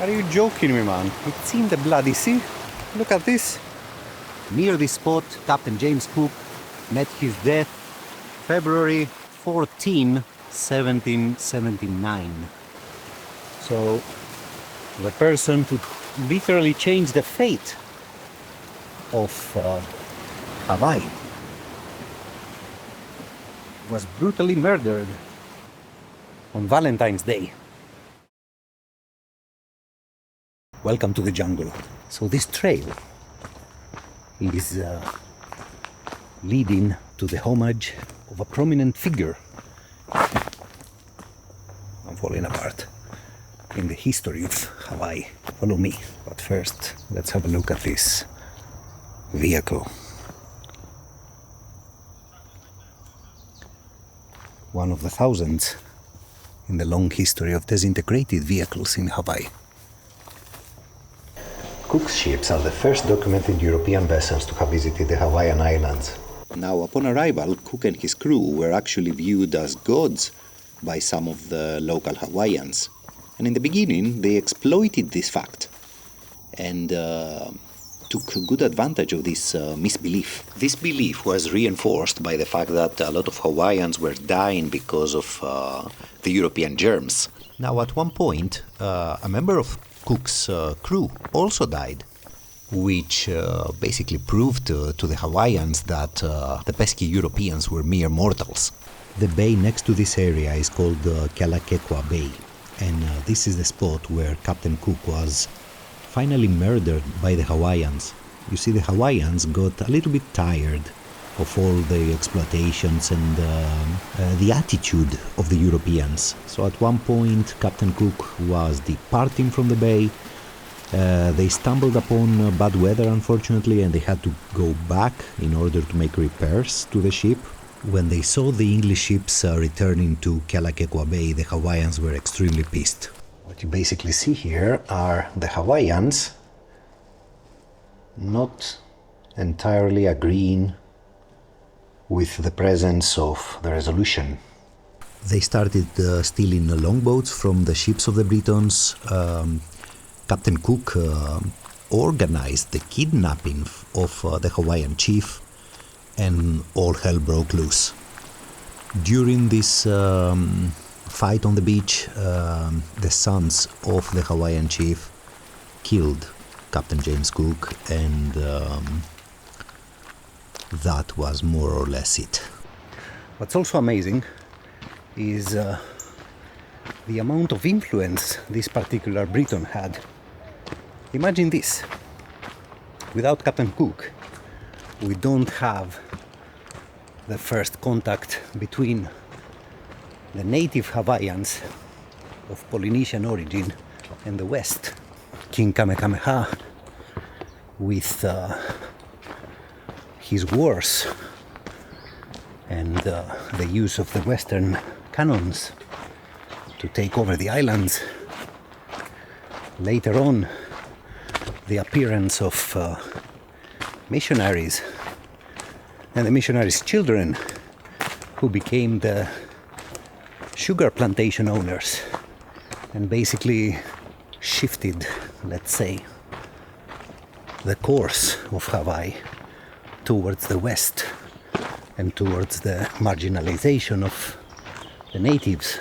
Are you joking me, man? It's in the bloody sea. Look at this. Near this spot, Captain James Cook met his death February 14, 1779. So, the person who literally changed the fate of Hawaii was brutally murdered on Valentine's Day. Welcome to the jungle. So this trail is leading to the homage of a prominent figure. I'm falling apart. In the history of Hawaii. Follow me. But first, let's have a look at this vehicle. One of the thousands in the long history of disintegrated vehicles in Hawaii. Cook's ships are the first documented European vessels to have visited the Hawaiian Islands. Now, upon arrival, Cook and his crew were actually viewed as gods by some of the local Hawaiians. And in the beginning, they exploited this fact and took good advantage of this misbelief. This belief was reinforced by the fact that a lot of Hawaiians were dying because of the European germs. Now, at one point, a member of Cook's crew also died, which basically proved to the Hawaiians that the pesky Europeans were mere mortals. The bay next to this area is called Kealakekua Bay. And this is the spot where Captain Cook was finally murdered by the Hawaiians. You see, the Hawaiians got a little bit tired of all the exploitations and the attitude of the Europeans. So at one point, Captain Cook was departing from the bay. They stumbled upon bad weather, unfortunately, and they had to go back in order to make repairs to the ship. When they saw the English ships returning to Kealakekua Bay, the Hawaiians were extremely pissed. What you basically see here are the Hawaiians not entirely agreeing with the presence of the Resolution. They started stealing longboats from the ships of the Britons. Captain Cook organized the kidnapping of the Hawaiian chief, and all hell broke loose. During this fight on the beach, the sons of the Hawaiian chief killed Captain James Cook, and that was more or less it. What's also amazing is the amount of influence this particular Briton had. Imagine this. Without Captain Cook, we don't have the first contact between the native Hawaiians of Polynesian origin and the West. King Kamehameha, with his wars and the use of the Western cannons to take over the islands. Later on, the appearance of missionaries and the missionaries' children, who became the sugar plantation owners and basically shifted, let's say, the course of Hawaii towards the west and towards the marginalization of the natives.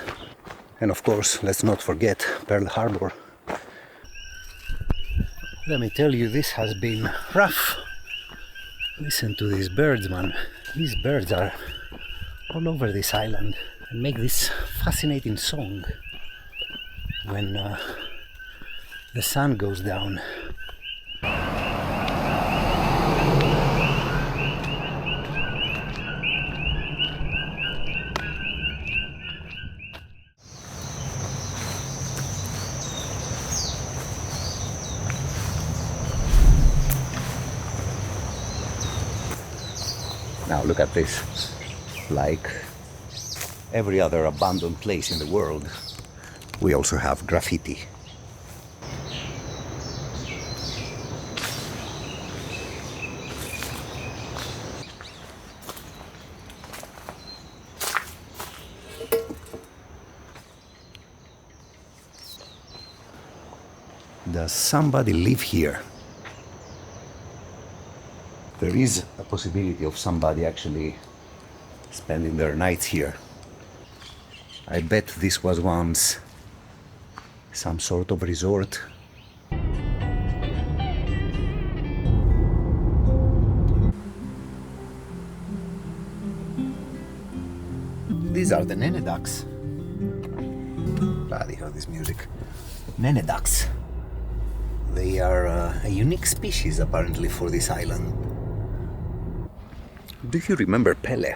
And of course, let's not forget Pearl Harbor. Let me tell you, this has been rough. Listen to these birds, man. These birds are all over this island and make this fascinating song when the sun goes down. Now look at this. Like every other abandoned place in the world, we also have graffiti. Does somebody live here? There is a possibility of somebody actually spending their nights here. I bet this was once some sort of resort. These are the nene ducks. Bloody hell, this music. Nene ducks. They are a unique species apparently for this island. Do you remember Pele?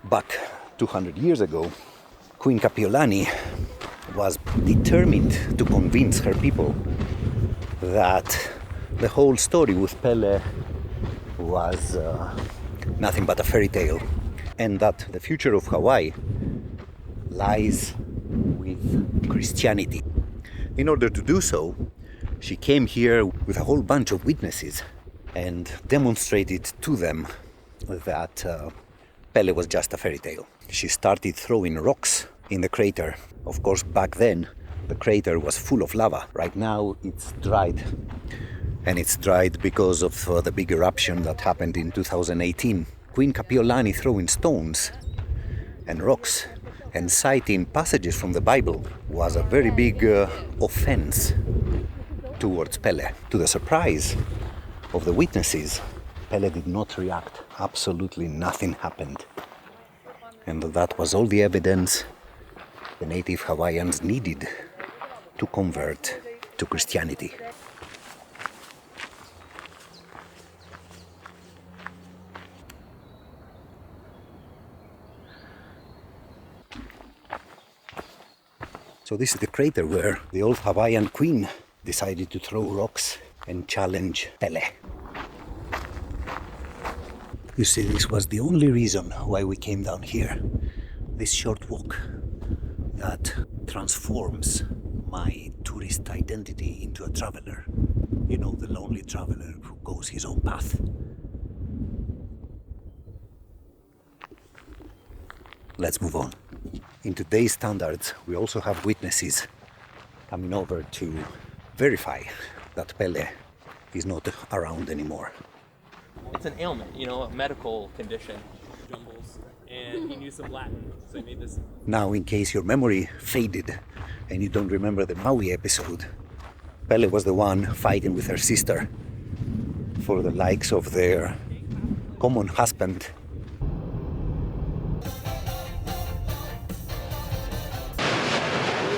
Back 200 years ago, Queen Kapiolani was determined to convince her people that the whole story with Pele was nothing but a fairy tale, and that the future of Hawaii lies with Christianity. In order to do so, she came here with a whole bunch of witnesses and demonstrated to them that Pele was just a fairy tale. She started throwing rocks in the crater. Of course, back then, the crater was full of lava. Right now, it's dried. And it's dried because of the big eruption that happened in 2018. Queen Kapiolani throwing stones and rocks and citing passages from the Bible was a very big offense towards Pele. To the surprise of the witnesses, Pele did not react. Absolutely nothing happened. And that was all the evidence the native Hawaiians needed to convert to Christianity. So this is the crater where the old Hawaiian queen decided to throw rocks and challenge Pele. You see, this was the only reason why we came down here. This short walk that transforms my tourist identity into a traveler. You know, the lonely traveler who goes his own path. Let's move on. In today's standards, we also have witnesses coming over to verify that Pele is not around anymore. It's an ailment, a medical condition. Jumbles, and he knew some Latin, so he made this. Now, in case your memory faded and you don't remember the Maui episode, Pele was the one fighting with her sister for the likes of their common husband.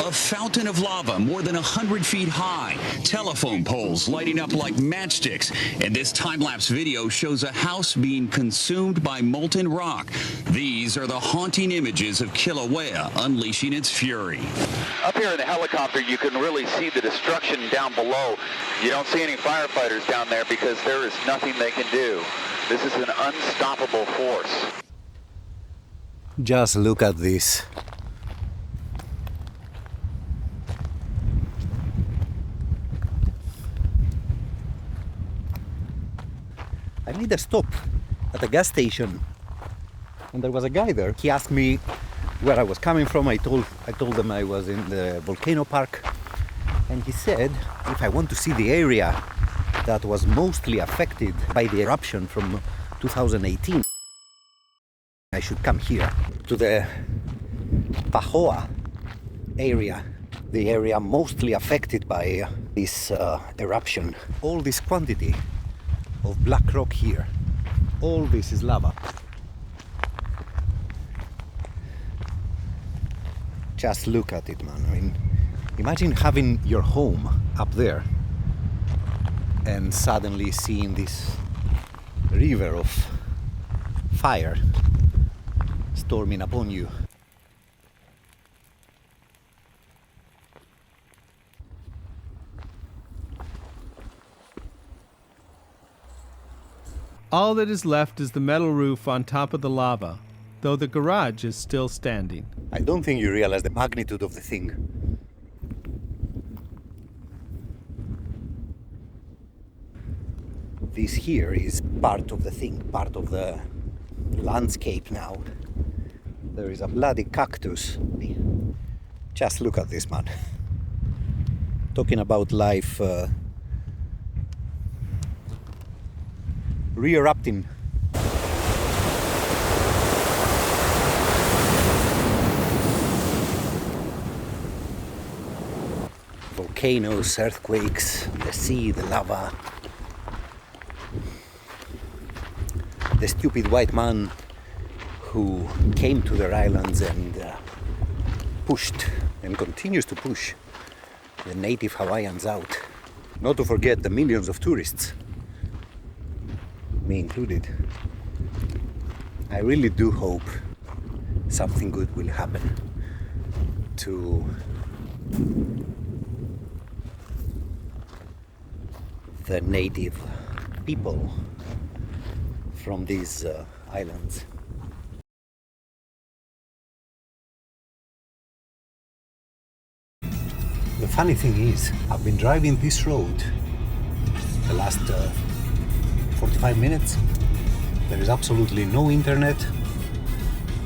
A fountain of lava more than 100 feet high, telephone poles lighting up like matchsticks, and this time-lapse video shows a house being consumed by molten rock. These are the haunting images of Kilauea unleashing its fury. Up here in the helicopter, you can really see the destruction down below. You don't see any firefighters down there because there is nothing they can do. This is an unstoppable force. Just look at this. I made a stop at a gas station, and there was a guy there. He asked me where I was coming from. I told them I was in the volcano park, and he said if I want to see the area that was mostly affected by the eruption from 2018, I should come here to the Pahoa area, the area mostly affected by this eruption. All this quantity of black rock here, all this is lava. Just look at it, man. I mean, imagine having your home up there and suddenly seeing this river of fire storming upon you. All that is left is the metal roof on top of the lava, though the garage is still standing. I don't think you realize the magnitude of the thing. This here is part of the thing, part of the landscape now. There is a bloody cactus Just look at this man. Talking about life re-erupting. Volcanoes, earthquakes, the sea, the lava. The stupid white man who came to their islands and pushed and continues to push the native Hawaiians out. Not to forget the millions of tourists, me included. I really do hope something good will happen to the native people from these islands. The funny thing is, I've been driving this road the last 45 minutes. There is absolutely no internet,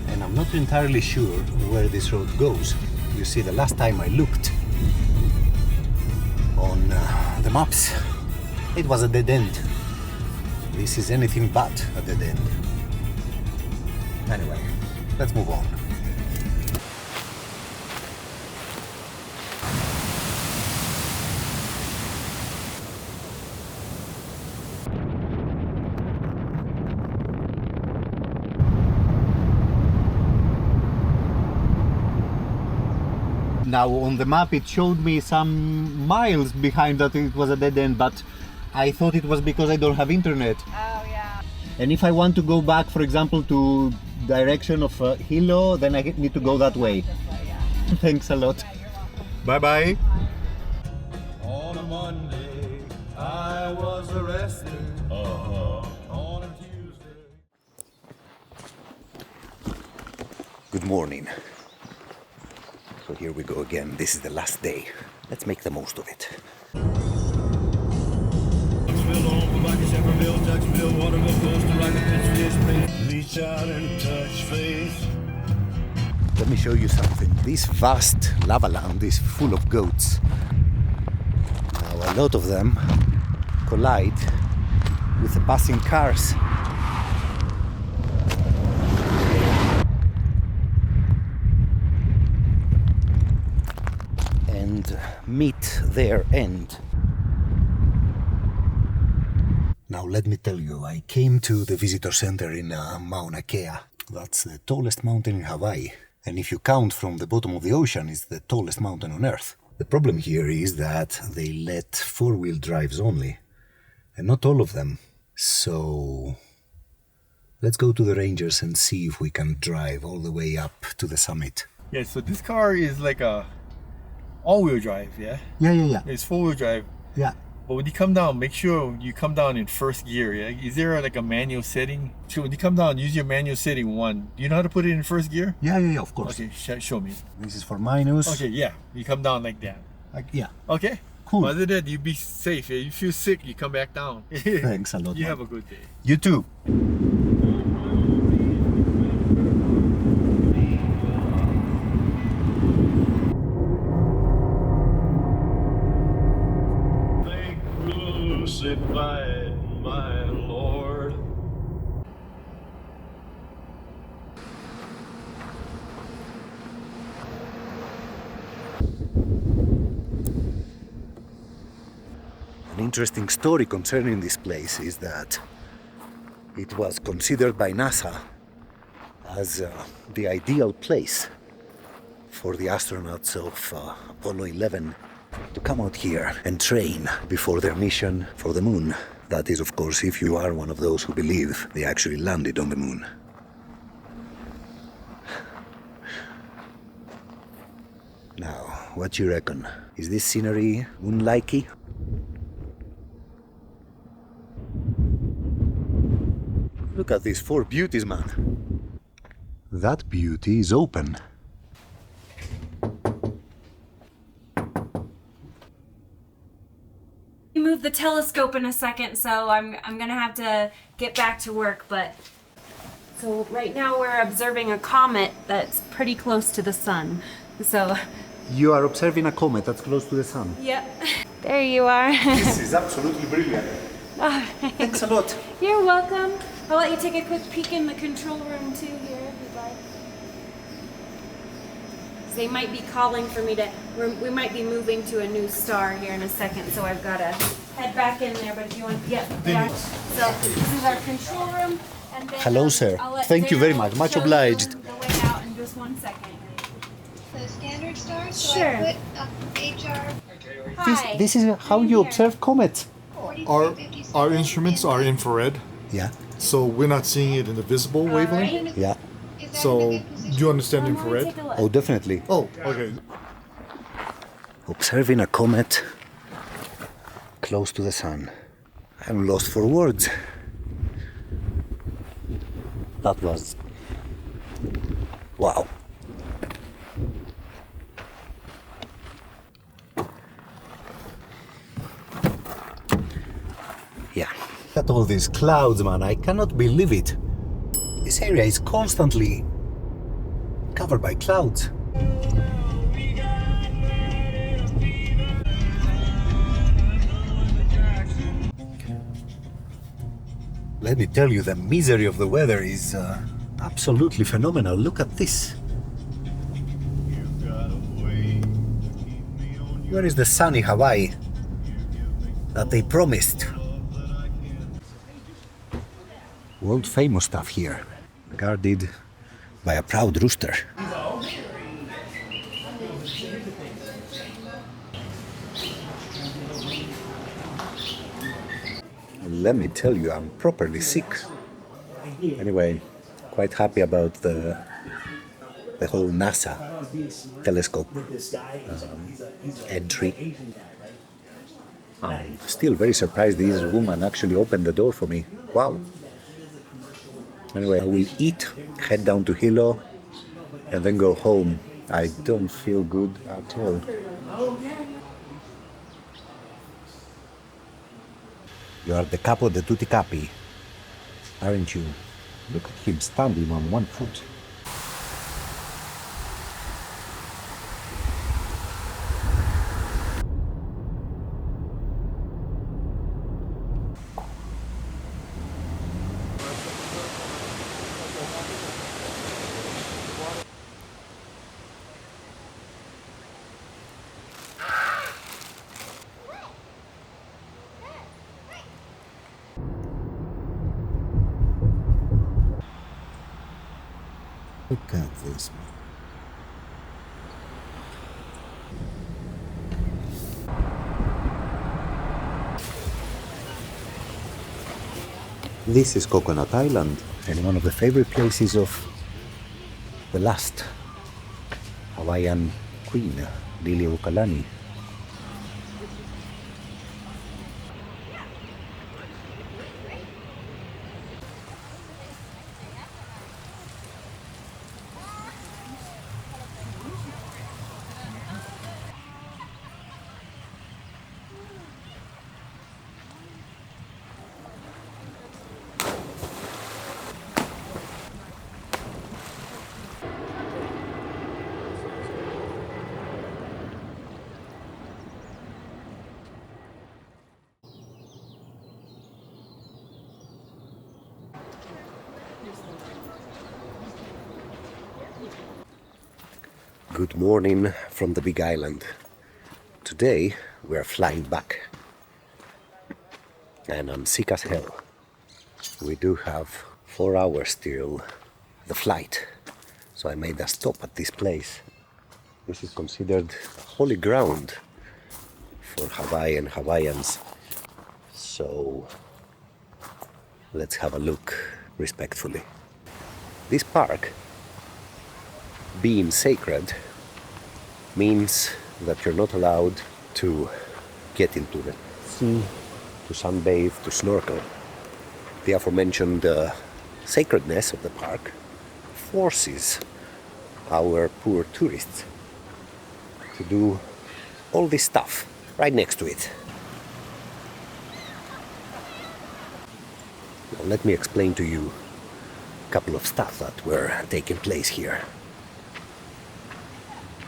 and I'm not entirely sure where this road goes. You see, the last time I looked on the maps, it was a dead end. This is anything but a dead end. Anyway, let's move on. Now on the map it showed me some miles behind that it was a dead end, but I thought it was because I don't have internet. Oh yeah. And if I want to go back, for example, to direction of Hilo, then I need to go that way. Thanks a lot. Bye bye. On a Monday, I was arrested. On a Tuesday. Good morning. So here we go again. This is the last day. Let's make the most of it. Reach out and touch faith. Let me show you something. This vast lava land is full of goats. Now a lot of them collide with the passing cars. And meet their end. Now let me tell you, I came to the visitor center in Mauna Kea. That's the tallest mountain in Hawaii. And if you count from the bottom of the ocean, it's the tallest mountain on Earth. The problem here is that they let four-wheel drives only, and not all of them. So let's go to the rangers and see if we can drive all the way up to the summit. Yeah, so this car is like a all-wheel drive, yeah? Yeah. It's four-wheel drive. Yeah. But when you come down, make sure you come down in first gear, yeah? Is there like a manual setting? So when you come down, use your manual setting 1. Do you know how to put it in first gear? Yeah, of course. Okay, show me. This is for minus. Okay, yeah. You come down like that. Yeah. Okay? Cool. Other than that, you be safe. Yeah? You feel sick, you come back down. Thanks a lot. You man. have a good day. You too. They crucified my Lord. An interesting story concerning this place is that it was considered by NASA as the ideal place for the astronauts of Apollo 11 to come out here and train before their mission for the moon. That is, of course, if you are one of those who believe they actually landed on the moon. Now, what do you reckon? Is this scenery moon-likey? Look at these 4 beauties, man. That beauty is open. You move the telescope in a second, so I'm gonna have to get back to work, but so right now we're observing a comet that's pretty close to the sun. So You are observing a comet that's close to the sun. Yep. There you are. This is absolutely brilliant. Thanks a lot. You're welcome. I'll let you take a quick peek in the control room too here if you'd like. They might be calling for me to, we might be moving to a new star here in a second, so I've got to head back in there, but if you want, yeah. So this is our control room. And then, Hello, sir. I'll let Thank you very Daryl much. Much show you obliged. the way out in just 1 second. The standard star, so Sure. I put HR Hi. This is how you observe comets. Our instruments are infrared, Yeah, so we're not seeing it in the visible wavelength. yeah. So, do you understand infrared? Take a look. Oh, definitely. Oh, okay. Observing a comet close to the sun. I'm lost for words. That was... wow. Yeah. Look at all these clouds, man. I cannot believe it. This area is constantly covered by clouds. Let me tell you, the misery of the weather is absolutely phenomenal. Look at this. Where is the sunny Hawaii that they promised? World famous stuff here, guarded by a proud rooster. Let me tell you, I'm properly sick. Anyway, quite happy about the whole NASA telescope entry. I'm still very surprised this woman actually opened the door for me. Wow. Anyway, I will eat, head down to Hilo, and then go home. I don't feel good at all. You are the capo de tutti capi, aren't you? Look at him standing on one foot. Look at this, man. This is Coconut Island, and one of the favorite places of the last Hawaiian queen, Liliuokalani. Good morning from the Big Island. Today we are flying back, and I'm sick as hell. We do have 4 hours till the flight, so I made a stop at this place. This is considered holy ground for Hawaii and Hawaiians, so let's have a look respectfully. This park, being sacred, means that you're not allowed to get into the sea, to sunbathe, to snorkel. The aforementioned sacredness of the park forces our poor tourists to do all this stuff right next to it. Now, let me explain to you a couple of stuff that were taking place here.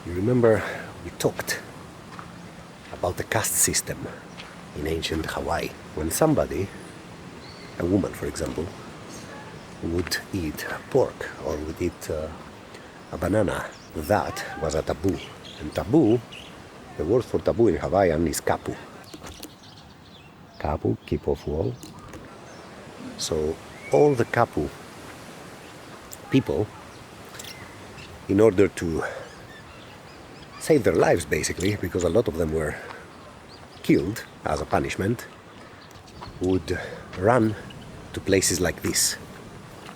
You remember we talked about the caste system in ancient Hawaii. When somebody, a woman for example, would eat pork or would eat a banana, that was a taboo. And taboo, the word for taboo in Hawaiian is kapu. Kapu, keep off wall. So all the kapu people, in order to save their lives basically, because a lot of them were killed as a punishment, would run to places like this,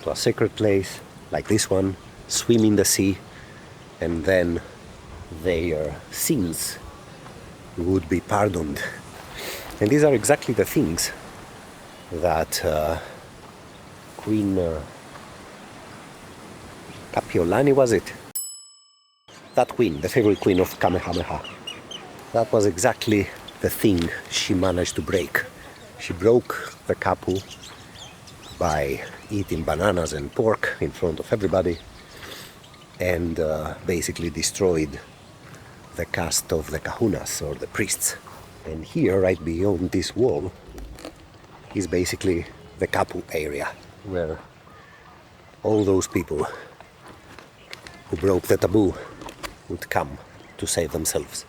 to a sacred place like this one, swim in the sea, and then their sins would be pardoned. And these are exactly the things that Queen Kapiolani, was it? That queen, the favorite queen of Kamehameha, that was exactly the thing she managed to break. She broke the kapu by eating bananas and pork in front of everybody, and basically destroyed the caste of the kahunas, or the priests. And here, right beyond this wall, is basically the kapu area, where all those people who broke the taboo would come to save themselves.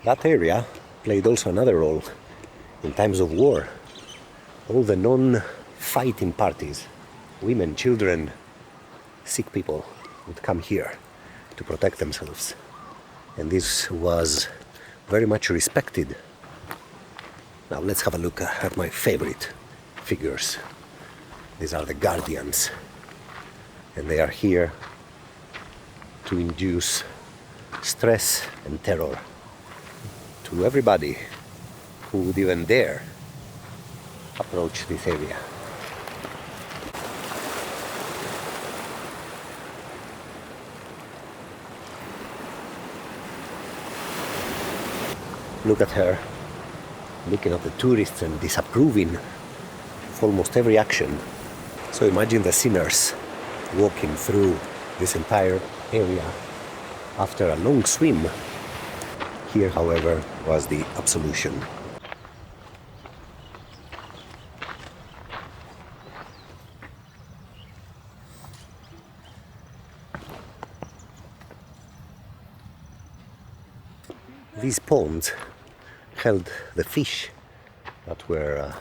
That area played also another role in times of war. All the non-fighting parties, women, children, sick people, would come here to protect themselves. And this was very much respected. Now let's have a look at my favorite figures. These are the guardians, and they are here to induce stress and terror to everybody who would even dare approach this area. Look at her, looking at the tourists and disapproving of almost every action. So imagine the sinners walking through this entire area after a long swim. Here, however, was the absolution. These ponds held the fish that were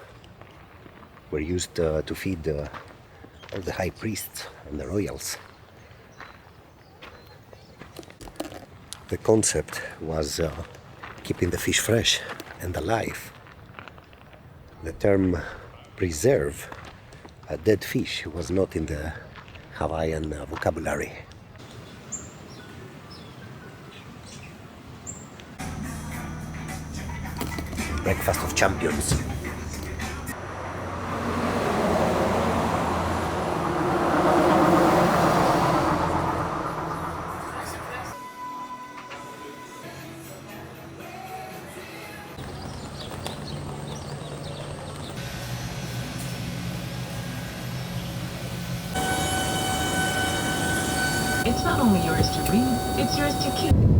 used to feed all the high priests and the royals. The concept was keeping the fish fresh and alive. The term preserve a dead fish was not in the Hawaiian vocabulary. Breakfast of champions. It's not only yours to read, it's yours to keep.